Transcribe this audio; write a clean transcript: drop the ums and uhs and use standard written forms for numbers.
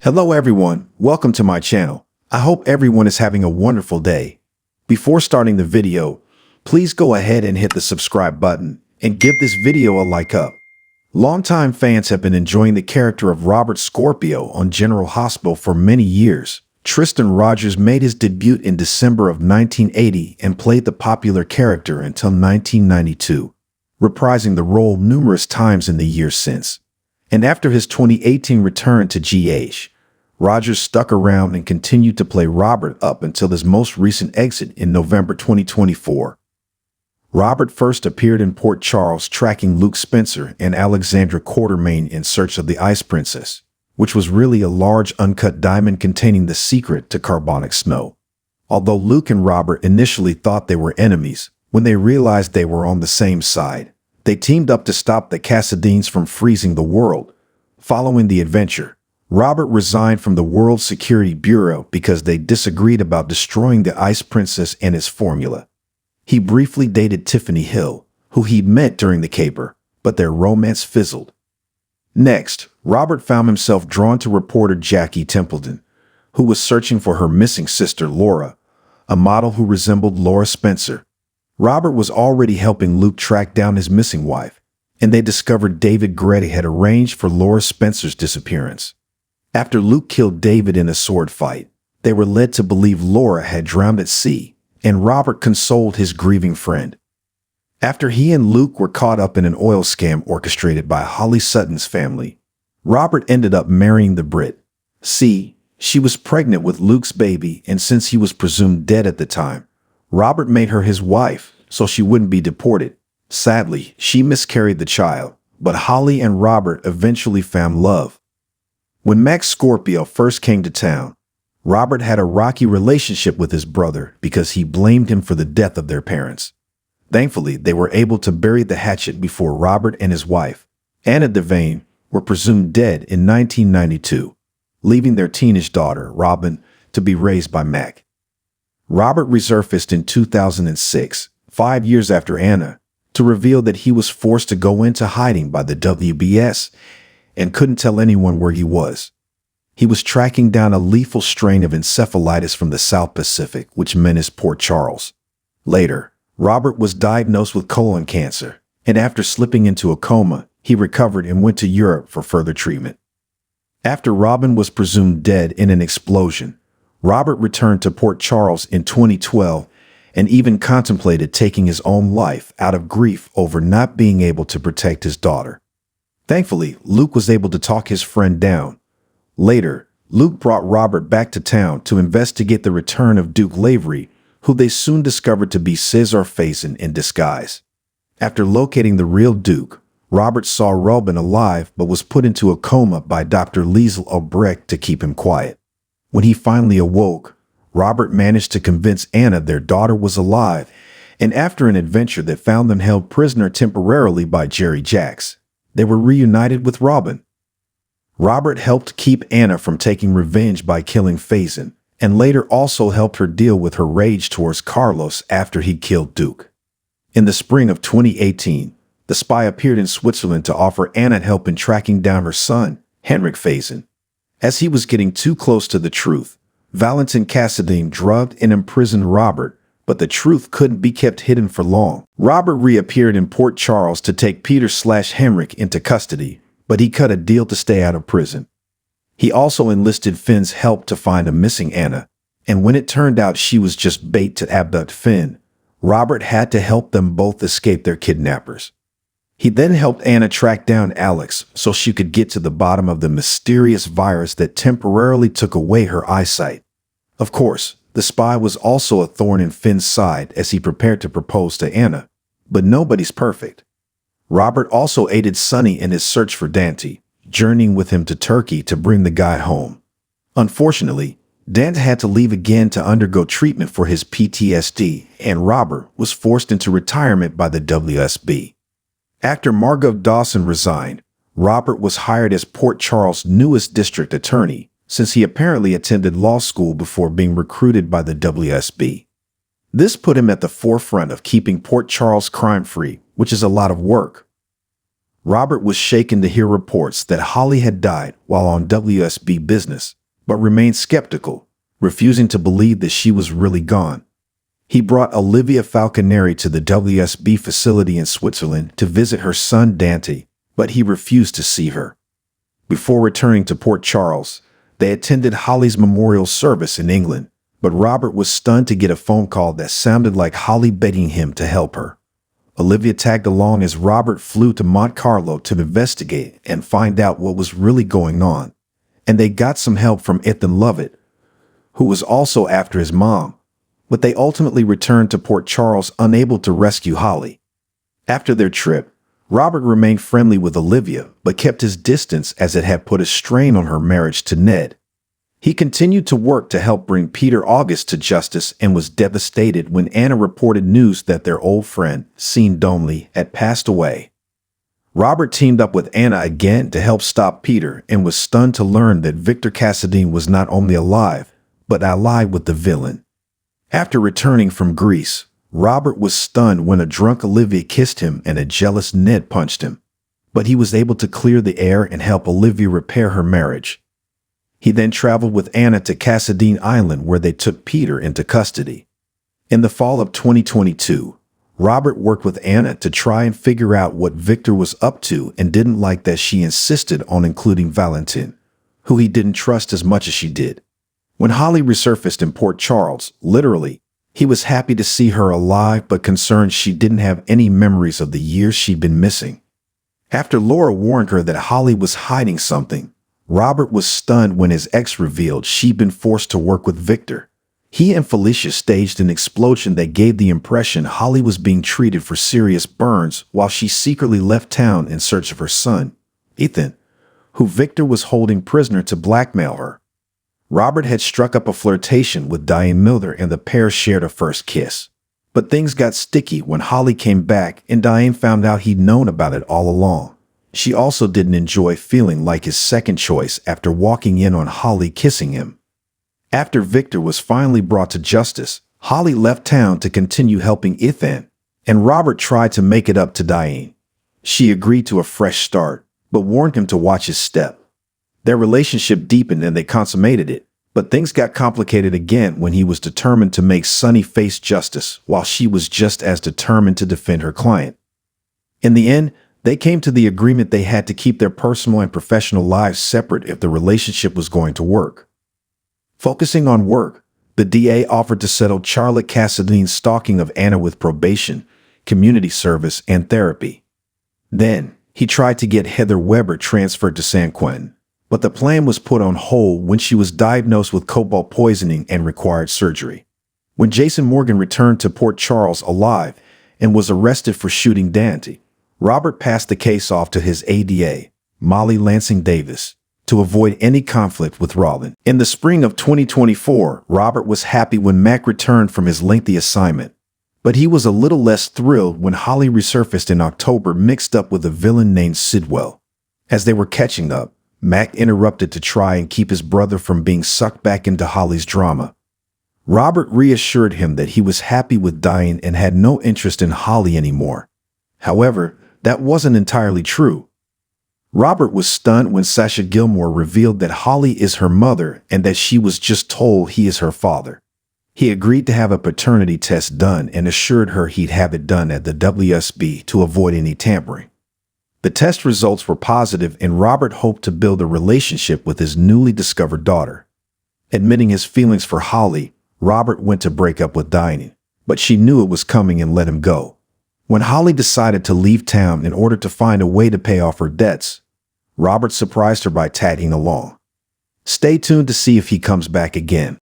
Hello everyone, welcome to my channel. I hope everyone is having a wonderful day. Before starting the video, please go ahead and hit the subscribe button and give this video a like up. Longtime fans have been enjoying the character of Robert Scorpio on General Hospital for many years. Tristan Rogers made his debut in December of 1980 and played the popular character until 1992, reprising the role numerous times in the years since. And after his 2018 return to GH, Rogers stuck around and continued to play Robert up until his most recent exit in November 2024. Robert first appeared in Port Charles tracking Luke Spencer and Alexandra Quartermain in search of the Ice Princess, which was really a large uncut diamond containing the secret to carbonic snow. Although Luke and Robert initially thought they were enemies, when they realized they were on the same side, they teamed up to stop the Cassadines from freezing the world. Following the adventure, Robert resigned from the World Security Bureau because they disagreed about destroying the Ice Princess and his formula. He briefly dated Tiffany Hill, who he'd met during the caper, but their romance fizzled. Next, Robert found himself drawn to reporter Jackie Templeton, who was searching for her missing sister Laura, a model who resembled Laura Spencer. Robert was already helping Luke track down his missing wife, and they discovered David Gretty had arranged for Laura Spencer's disappearance. After Luke killed David in a sword fight, they were led to believe Laura had drowned at sea, and Robert consoled his grieving friend. After he and Luke were caught up in an oil scam orchestrated by Holly Sutton's family, Robert ended up marrying the Brit. She was pregnant with Luke's baby, and since he was presumed dead at the time, Robert made her his wife so she wouldn't be deported. Sadly, she miscarried the child, but Holly and Robert eventually found love. When Max Scorpio first came to town, Robert had a rocky relationship with his brother because he blamed him for the death of their parents. Thankfully, they were able to bury the hatchet before Robert and his wife, Anna Devane, were presumed dead in 1992, leaving their teenage daughter, Robin, to be raised by Mac. Robert resurfaced in 2006, 5 years after Anna, to reveal that he was forced to go into hiding by the WBS and couldn't tell anyone where he was. He was tracking down a lethal strain of encephalitis from the South Pacific, which menaced Port Charles. Later, Robert was diagnosed with colon cancer, and after slipping into a coma, he recovered and went to Europe for further treatment. After Robin was presumed dead in an explosion, Robert returned to Port Charles in 2012 and even contemplated taking his own life out of grief over not being able to protect his daughter. Thankfully, Luke was able to talk his friend down. Later, Luke brought Robert back to town to investigate the return of Duke Lavery, who they soon discovered to be Cesar Faison in disguise. After locating the real Duke, Robert saw Robin alive but was put into a coma by Dr. Liesl Obrecht to keep him quiet. When he finally awoke, Robert managed to convince Anna their daughter was alive, and after an adventure that found them held prisoner temporarily by Jerry Jacks, they were reunited with Robin. Robert helped keep Anna from taking revenge by killing Faison, and later also helped her deal with her rage towards Carlos after he killed Duke. In the spring of 2018, the spy appeared in Switzerland to offer Anna help in tracking down her son, Henrik Faison. As he was getting too close to the truth, Valentin Cassadine drugged and imprisoned Robert, but the truth couldn't be kept hidden for long. Robert reappeared in Port Charles to take Peter/Henrik into custody, but he cut a deal to stay out of prison. He also enlisted Finn's help to find a missing Anna, and when it turned out she was just bait to abduct Finn, Robert had to help them both escape their kidnappers. He then helped Anna track down Alex so she could get to the bottom of the mysterious virus that temporarily took away her eyesight. Of course, the spy was also a thorn in Finn's side as he prepared to propose to Anna, but nobody's perfect. Robert also aided Sonny in his search for Dante, journeying with him to Turkey to bring the guy home. Unfortunately, Dante had to leave again to undergo treatment for his PTSD, and Robert was forced into retirement by the WSB. After Margot Dawson resigned, Robert was hired as Port Charles' newest district attorney, since he apparently attended law school before being recruited by the WSB. This put him at the forefront of keeping Port Charles crime-free, which is a lot of work. Robert was shaken to hear reports that Holly had died while on WSB business, but remained skeptical, refusing to believe that she was really gone. He brought Olivia Falconeri to the WSB facility in Switzerland to visit her son Dante, but he refused to see her. Before returning to Port Charles, they attended Holly's memorial service in England, but Robert was stunned to get a phone call that sounded like Holly begging him to help her. Olivia tagged along as Robert flew to Monte Carlo to investigate and find out what was really going on, and they got some help from Ethan Lovett, who was also after his mom, but they ultimately returned to Port Charles unable to rescue Holly. After their trip, Robert remained friendly with Olivia, but kept his distance as it had put a strain on her marriage to Ned. He continued to work to help bring Peter August to justice and was devastated when Anna reported news that their old friend, Sean Donnelly, had passed away. Robert teamed up with Anna again to help stop Peter and was stunned to learn that Victor Cassadine was not only alive, but allied with the villain. After returning from Greece, Robert was stunned when a drunk Olivia kissed him and a jealous Ned punched him, but he was able to clear the air and help Olivia repair her marriage. He then traveled with Anna to Cassadine Island where they took Peter into custody. In the fall of 2022, Robert worked with Anna to try and figure out what Victor was up to and didn't like that she insisted on including Valentin, who he didn't trust as much as she did. When Holly resurfaced in Port Charles, literally, he was happy to see her alive but concerned she didn't have any memories of the years she'd been missing. After Laura warned her that Holly was hiding something, Robert was stunned when his ex revealed she'd been forced to work with Victor. He and Felicia staged an explosion that gave the impression Holly was being treated for serious burns while she secretly left town in search of her son, Ethan, who Victor was holding prisoner to blackmail her. Robert had struck up a flirtation with Diane Miller and the pair shared a first kiss. But things got sticky when Holly came back and Diane found out he'd known about it all along. She also didn't enjoy feeling like his second choice after walking in on Holly kissing him. After Victor was finally brought to justice, Holly left town to continue helping Ethan, and Robert tried to make it up to Diane. She agreed to a fresh start, but warned him to watch his step. Their relationship deepened and they consummated it, but things got complicated again when he was determined to make Sunny face justice while she was just as determined to defend her client. In the end, they came to the agreement they had to keep their personal and professional lives separate if the relationship was going to work. Focusing on work, the DA offered to settle Charlotte Cassadine's stalking of Anna with probation, community service, and therapy. Then, he tried to get Heather Weber transferred to San Quentin, but the plan was put on hold when she was diagnosed with cobalt poisoning and required surgery. When Jason Morgan returned to Port Charles alive and was arrested for shooting Dante, Robert passed the case off to his ADA, Molly Lansing Davis, to avoid any conflict with Rollin. In the spring of 2024, Robert was happy when Mac returned from his lengthy assignment, but he was a little less thrilled when Holly resurfaced in October mixed up with a villain named Sidwell. As they were catching up, Mac interrupted to try and keep his brother from being sucked back into Holly's drama. Robert reassured him that he was happy with Diane and had no interest in Holly anymore. However, that wasn't entirely true. Robert was stunned when Sasha Gilmore revealed that Holly is her mother and that she was just told he is her father. He agreed to have a paternity test done and assured her he'd have it done at the WSB to avoid any tampering. The test results were positive and Robert hoped to build a relationship with his newly discovered daughter. Admitting his feelings for Holly, Robert went to break up with Diane, but she knew it was coming and let him go. When Holly decided to leave town in order to find a way to pay off her debts, Robert surprised her by tagging along. Stay tuned to see if he comes back again.